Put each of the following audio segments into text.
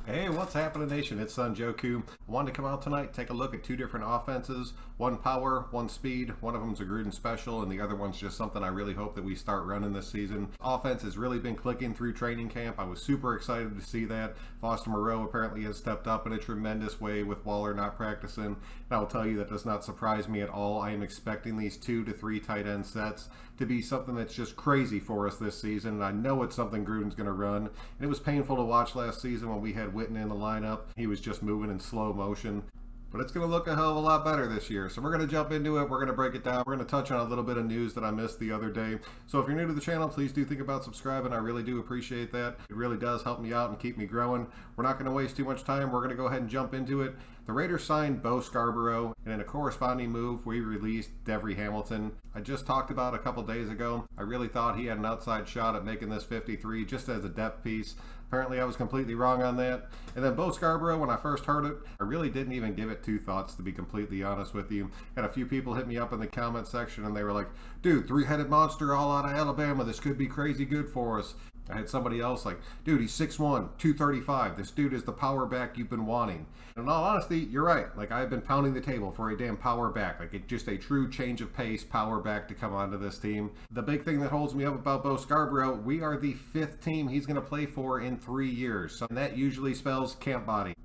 Hey, what's happening, Nation? It's Joku. I wanted to come out tonight, take a look at two different offenses. One power, one speed. One of them's a Gruden special, and the other one's just something I really hope that we start running this season. Offense has really been clicking through training camp. I was super excited to see that. Foster Moreau apparently has stepped up in a tremendous way with Waller not practicing. And I will tell you that does not surprise me at all. I am expecting these 2 to 3 tight end sets to be something that's just crazy for us this season, and I know it's something Gruden's going to run. And it was painful to watch last season when we had Witten in the lineup. He was just moving in slow motion. But it's going to look a hell of a lot better this year. So we're going to jump into it. We're going to break it down. We're going to touch on a little bit of news that I missed the other day. So if you're new to the channel, please do think about subscribing. I really do appreciate that. It really does help me out and keep me growing. We're not going to waste too much time. We're going to go ahead and jump into it. The Raiders signed Bo Scarborough, and in a corresponding move, we released Devery Hamilton. I just talked about a couple days ago. I really thought he had an outside shot at making this 53 just as a depth piece. Apparently, I was completely wrong on that. And then Bo Scarborough, when I first heard it, I really didn't even give it 2 thoughts, to be completely honest with you. Had a few people hit me up in the comment section, and they were like, dude, 3-headed monster all out of Alabama. This could be crazy good for us. I had somebody else like, dude, he's 6'1", 235. This dude is the power back you've been wanting. And in all honesty, you're right. Like, I've been pounding the table for a damn power back. Like, it's just a true change of pace power back to come onto this team. The big thing that holds me up about Bo Scarborough, we are the 5th team he's going to play for in 3 years. So that usually spells camp body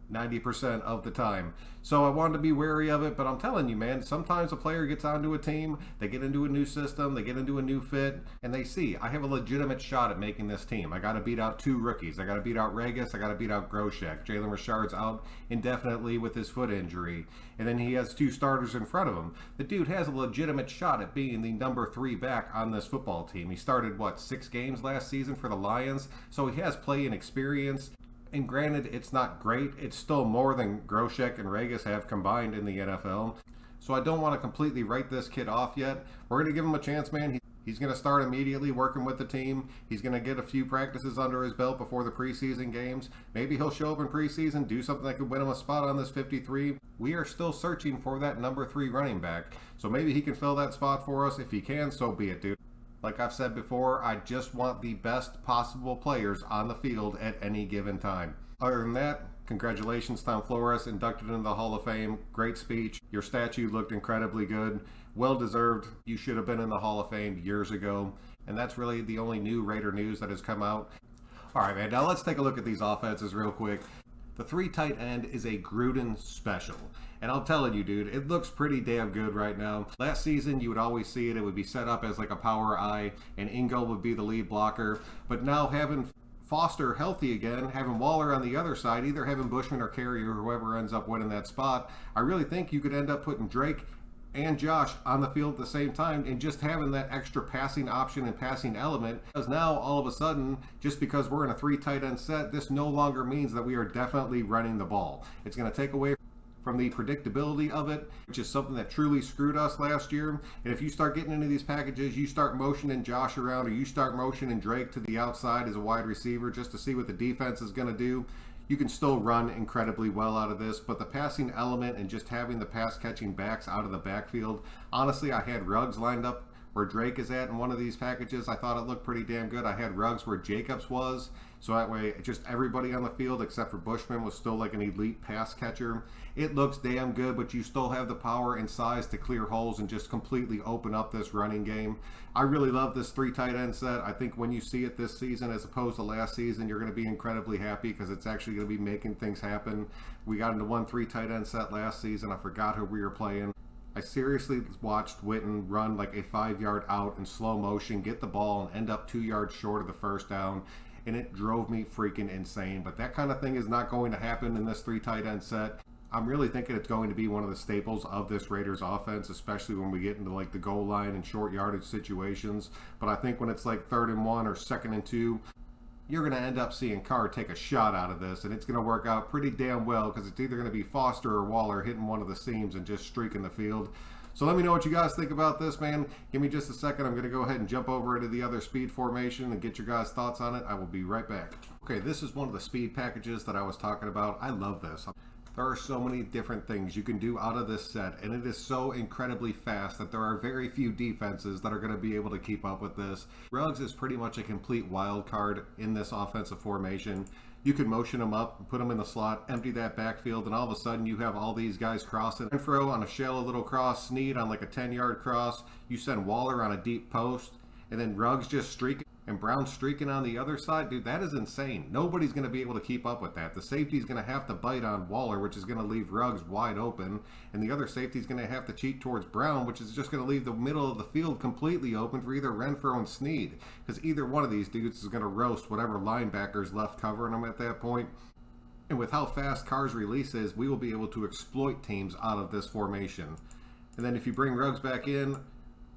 90% of the time. So I wanted to be wary of it, but I'm telling you, man, sometimes a player gets onto a team, they get into a new system, they get into a new fit, and they see, I have a legitimate shot at making this team. I got to beat out 2 rookies. I got to beat out Regis. I got to beat out Groshek. Jalen Richard's out indefinitely with his foot injury, and then he has 2 starters in front of him. The dude has a legitimate shot at being the number 3 back on this football team. He started, 6 games last season for the Lions, so he has play and experience. And granted, it's not great. It's still more than Groshek and Regis have combined in the NFL. So I don't want to completely write this kid off yet. We're going to give him a chance, man. He's going to start immediately working with the team. He's going to get a few practices under his belt before the preseason games. Maybe he'll show up in preseason, do something that could win him a spot on this 53. We are still searching for that number 3 running back. So maybe he can fill that spot for us. If he can, so be it, dude. Like I've said before, I just want the best possible players on the field at any given time. Other than that, congratulations, Tom Flores, inducted into the Hall of Fame. Great speech. Your statue looked incredibly good. Well deserved. You should have been in the Hall of Fame years ago. And that's really the only new Raider news that has come out. All right, man, now let's take a look at these offenses real quick. The 3 tight end is a Gruden special. And I'm telling you, dude, it looks pretty damn good right now. Last season, you would always see it. It would be set up as like a power I, and Ingle would be the lead blocker. But now having Foster healthy again, having Waller on the other side, either having Bushman or Carey or whoever ends up winning that spot, I really think you could end up putting Drake and Josh on the field at the same time, and just having that extra passing option and passing element. Because now all of a sudden, just because we're in a 3 tight end set, this no longer means that we are definitely running the ball. It's going to take away from the predictability of it, which is something that truly screwed us last year. And if you start getting into these packages, you start motioning Josh around, or you start motioning Drake to the outside as a wide receiver just to see what the defense is going to do, you can still run incredibly well out of this. But the passing element and just having the pass catching backs out of the backfield, honestly, I had Ruggs lined up where Drake is at in one of these packages. I thought it looked pretty damn good. I had Ruggs where Jacobs was, so that way just everybody on the field except for Bushman was still like an elite pass catcher. It looks damn good, but you still have the power and size to clear holes and just completely open up this running game. I really love this 3 tight end set. I think when you see it this season as opposed to last season, you're going to be incredibly happy because it's actually going to be making things happen. We got into 1 3 tight end set last season. I forgot who we were playing. I seriously watched Witten run like a 5-yard out in slow motion, get the ball, and end up 2 yards short of the first down, and it drove me freaking insane. But that kind of thing is not going to happen in this 3 tight end set. I'm really thinking it's going to be one of the staples of this Raiders offense, especially when we get into like the goal line and short yardage situations. But I think when it's like 3rd and 1 or 2nd and 2, you're going to end up seeing Carr take a shot out of this, and it's going to work out pretty damn well because it's either going to be Foster or Waller hitting one of the seams and just streaking the field. So let me know what you guys think about this, man. Give me just a second. I'm going to go ahead and jump over into the other speed formation and get your guys' thoughts on it. I will be right back. Okay, this is one of the speed packages that I was talking about. I love this. There are so many different things you can do out of this set, and it is so incredibly fast that there are very few defenses that are going to be able to keep up with this. Ruggs is pretty much a complete wild card in this offensive formation. You can motion them up, put them in the slot, empty that backfield, and all of a sudden you have all these guys crossing. Renfrow on a shallow little cross, Snead on like a 10-yard cross, you send Waller on a deep post, and then Ruggs just streaking and Brown streaking on the other side. Dude, that is insane. Nobody's going to be able to keep up with that. The safety's going to have to bite on Waller, which is going to leave Ruggs wide open, and the other safety's going to have to cheat towards Brown, which is just going to leave the middle of the field completely open for either Renfrow and Snead, because either one of these dudes is going to roast whatever linebacker's left covering them at that point. And with how fast Carr's release is, we will be able to exploit teams out of this formation. And then if you bring Ruggs back in,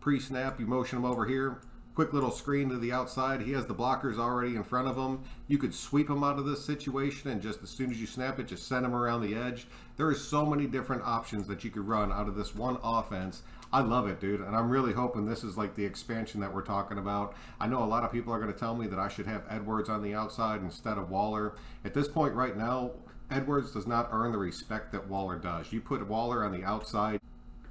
pre-snap, you motion him over here, quick little screen to the outside. He has the blockers already in front of him. You could sweep him out of this situation, and just as soon as you snap it, just send him around the edge. There is so many different options that you could run out of this one offense. I love it, dude, and I'm really hoping this is like the expansion that we're talking about. I know a lot of people are going to tell me that I should have Edwards on the outside instead of Waller. At this point right now, Edwards does not earn the respect that Waller does. You put Waller on the outside,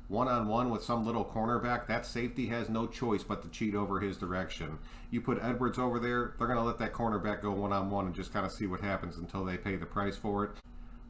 one-on-one with some little cornerback, that safety has no choice but to cheat over his direction. You put Edwards over there, they're going to let that cornerback go one-on-one and just kind of see what happens until they pay the price for it.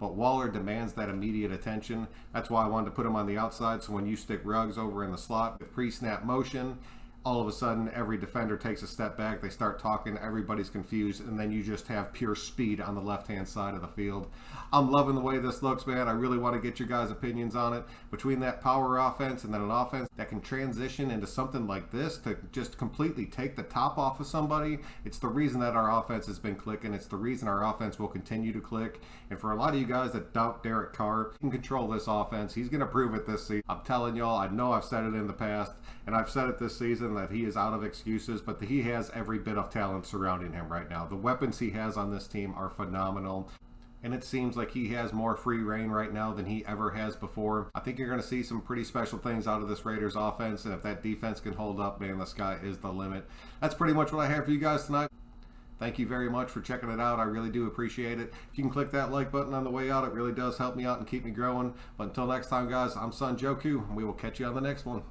But Waller demands that immediate attention. That's why I wanted to put him on the outside, so when you stick Ruggs over in the slot with pre-snap motion, all of a sudden every defender takes a step back, they start talking, everybody's confused, and then you just have pure speed on the left-hand side of the field. I'm loving the way this looks, man. I really want to get your guys' opinions on it. Between that power offense and then an offense that can transition into something like this to just completely take the top off of somebody, it's the reason that our offense has been clicking. It's the reason our offense will continue to click. And for a lot of you guys that doubt Derek Carr, he can control this offense. He's going to prove it this season. I'm telling y'all, I know I've said it in the past, and I've said it this season, that he is out of excuses, but he has every bit of talent surrounding him right now. The weapons he has on this team are phenomenal, and it seems like he has more free reign right now than he ever has before. I think you're going to see some pretty special things out of this Raiders offense, and if that defense can hold up, man, the sky is the limit. That's pretty much what I have for you guys tonight. Thank you very much for checking it out. I really do appreciate it. If you can click that like button on the way out, it really does help me out and keep me growing. But until next time, guys, I'm Son Joku, and we will catch you on the next one.